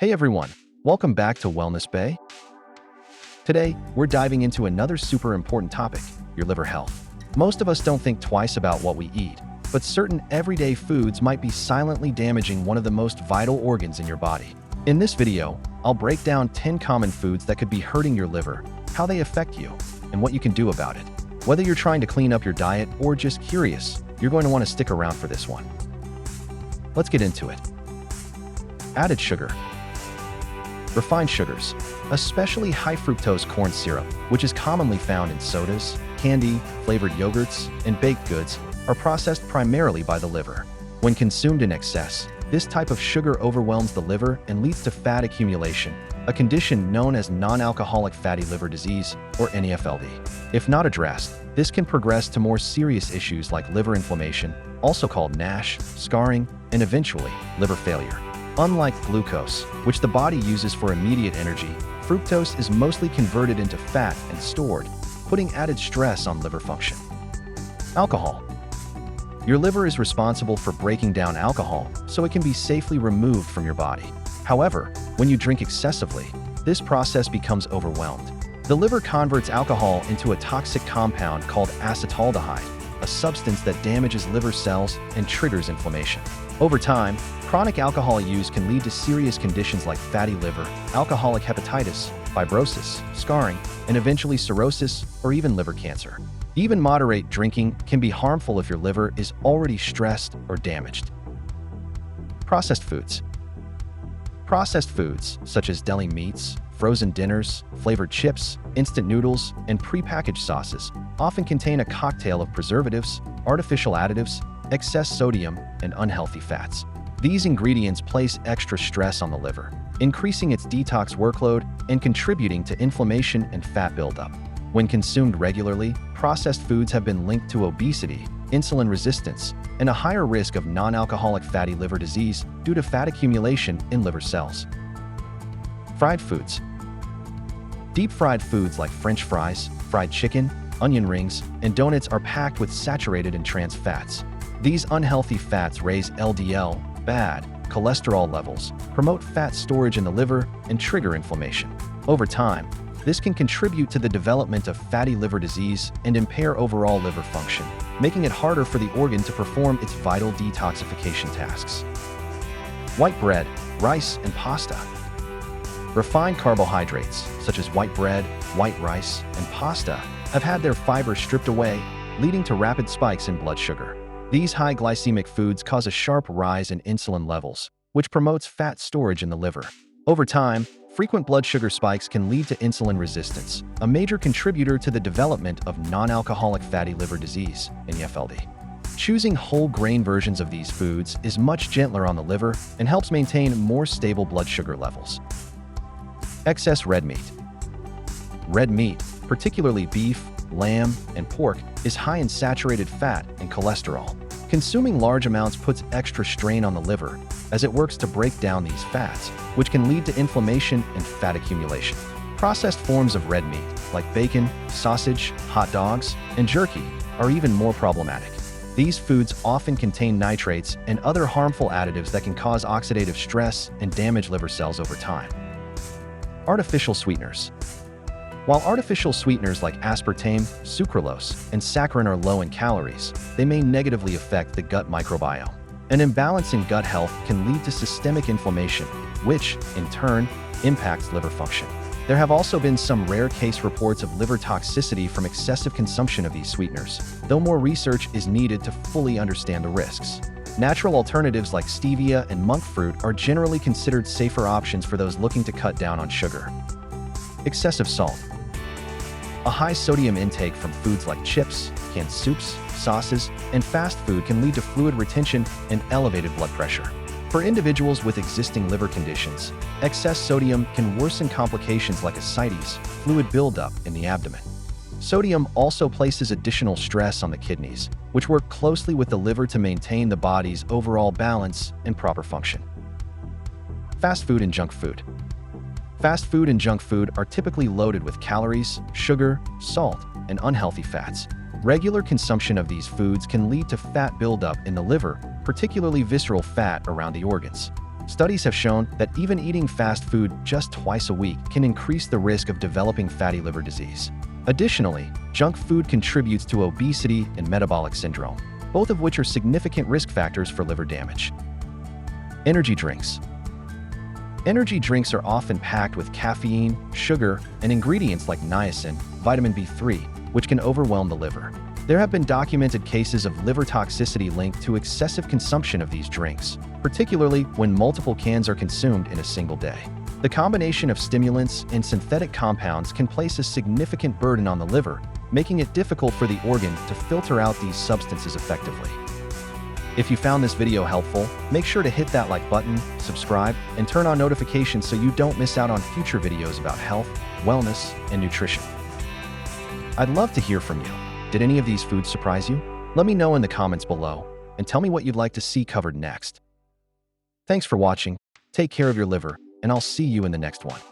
Hey everyone, welcome back to Wellness Bay. Today, we're diving into another super important topic, your liver health. Most of us don't think twice about what we eat, but certain everyday foods might be silently damaging one of the most vital organs in your body. In this video, I'll break down 10 common foods that could be hurting your liver, how they affect you, and what you can do about it. Whether you're trying to clean up your diet or just curious, you're going to want to stick around for this one. Let's get into it. Added sugar. Refined sugars, especially high-fructose corn syrup, which is commonly found in sodas, candy, flavored yogurts, and baked goods, are processed primarily by the liver. When consumed in excess, this type of sugar overwhelms the liver and leads to fat accumulation, a condition known as non-alcoholic fatty liver disease, or NAFLD. If not addressed, this can progress to more serious issues like liver inflammation, also called NASH, scarring, and eventually, liver failure. Unlike glucose, which the body uses for immediate energy, fructose is mostly converted into fat and stored, putting added stress on liver function. Alcohol. Your liver is responsible for breaking down alcohol, so it can be safely removed from your body. However, when you drink excessively, this process becomes overwhelmed. The liver converts alcohol into a toxic compound called acetaldehyde, a substance that damages liver cells and triggers inflammation. Over time, chronic alcohol use can lead to serious conditions like fatty liver, alcoholic hepatitis, fibrosis, scarring, and eventually cirrhosis or even liver cancer. Even moderate drinking can be harmful if your liver is already stressed or damaged. Processed foods. Processed foods, such as deli meats, frozen dinners, flavored chips, instant noodles, and prepackaged sauces, often contain a cocktail of preservatives, artificial additives, excess sodium, and unhealthy fats. These ingredients place extra stress on the liver, increasing its detox workload and contributing to inflammation and fat buildup. When consumed regularly, processed foods have been linked to obesity, insulin resistance, and a higher risk of non-alcoholic fatty liver disease due to fat accumulation in liver cells. Fried foods. Deep-fried foods like French fries, fried chicken, onion rings, and donuts are packed with saturated and trans fats. These unhealthy fats raise LDL, bad cholesterol levels, promote fat storage in the liver, and trigger inflammation. Over time, this can contribute to the development of fatty liver disease and impair overall liver function, making it harder for the organ to perform its vital detoxification tasks. White bread, rice, and pasta. Refined carbohydrates, such as white bread, white rice, and pasta, have had their fiber stripped away, leading to rapid spikes in blood sugar. These high glycemic foods cause a sharp rise in insulin levels, which promotes fat storage in the liver. Over time, frequent blood sugar spikes can lead to insulin resistance, a major contributor to the development of non-alcoholic fatty liver disease, NAFLD. Choosing whole grain versions of these foods is much gentler on the liver and helps maintain more stable blood sugar levels. Excess red meat. Red meat, particularly beef, lamb, and pork, is high in saturated fat and cholesterol. Consuming large amounts puts extra strain on the liver as it works to break down these fats, which can lead to inflammation and fat accumulation. Processed forms of red meat, like bacon, sausage, hot dogs, and jerky, are even more problematic. These foods often contain nitrates and other harmful additives that can cause oxidative stress and damage liver cells over time. Artificial sweeteners. While artificial sweeteners like aspartame, sucralose, and saccharin are low in calories, they may negatively affect the gut microbiome. An imbalance in gut health can lead to systemic inflammation, which, in turn, impacts liver function. There have also been some rare case reports of liver toxicity from excessive consumption of these sweeteners, though more research is needed to fully understand the risks. Natural alternatives like stevia and monk fruit are generally considered safer options for those looking to cut down on sugar. Excessive salt. A high sodium intake from foods like chips, canned soups, sauces, and fast food can lead to fluid retention and elevated blood pressure. For individuals with existing liver conditions, excess sodium can worsen complications like ascites, fluid buildup in the abdomen. Sodium also places additional stress on the kidneys, which work closely with the liver to maintain the body's overall balance and proper function. Fast food and junk food. Fast food and junk food are typically loaded with calories, sugar, salt, and unhealthy fats. Regular consumption of these foods can lead to fat buildup in the liver, particularly visceral fat around the organs. Studies have shown that even eating fast food just twice a week can increase the risk of developing fatty liver disease. Additionally, junk food contributes to obesity and metabolic syndrome, both of which are significant risk factors for liver damage. Energy drinks. Energy drinks are often packed with caffeine, sugar, and ingredients like niacin, vitamin B3, which can overwhelm the liver. There have been documented cases of liver toxicity linked to excessive consumption of these drinks, particularly when multiple cans are consumed in a single day. The combination of stimulants and synthetic compounds can place a significant burden on the liver, making it difficult for the organ to filter out these substances effectively. If you found this video helpful, make sure to hit that like button, subscribe, and turn on notifications so you don't miss out on future videos about health, wellness, and nutrition. I'd love to hear from you. Did any of these foods surprise you? Let me know in the comments below, and tell me what you'd like to see covered next. Thanks for watching, take care of your liver, and I'll see you in the next one.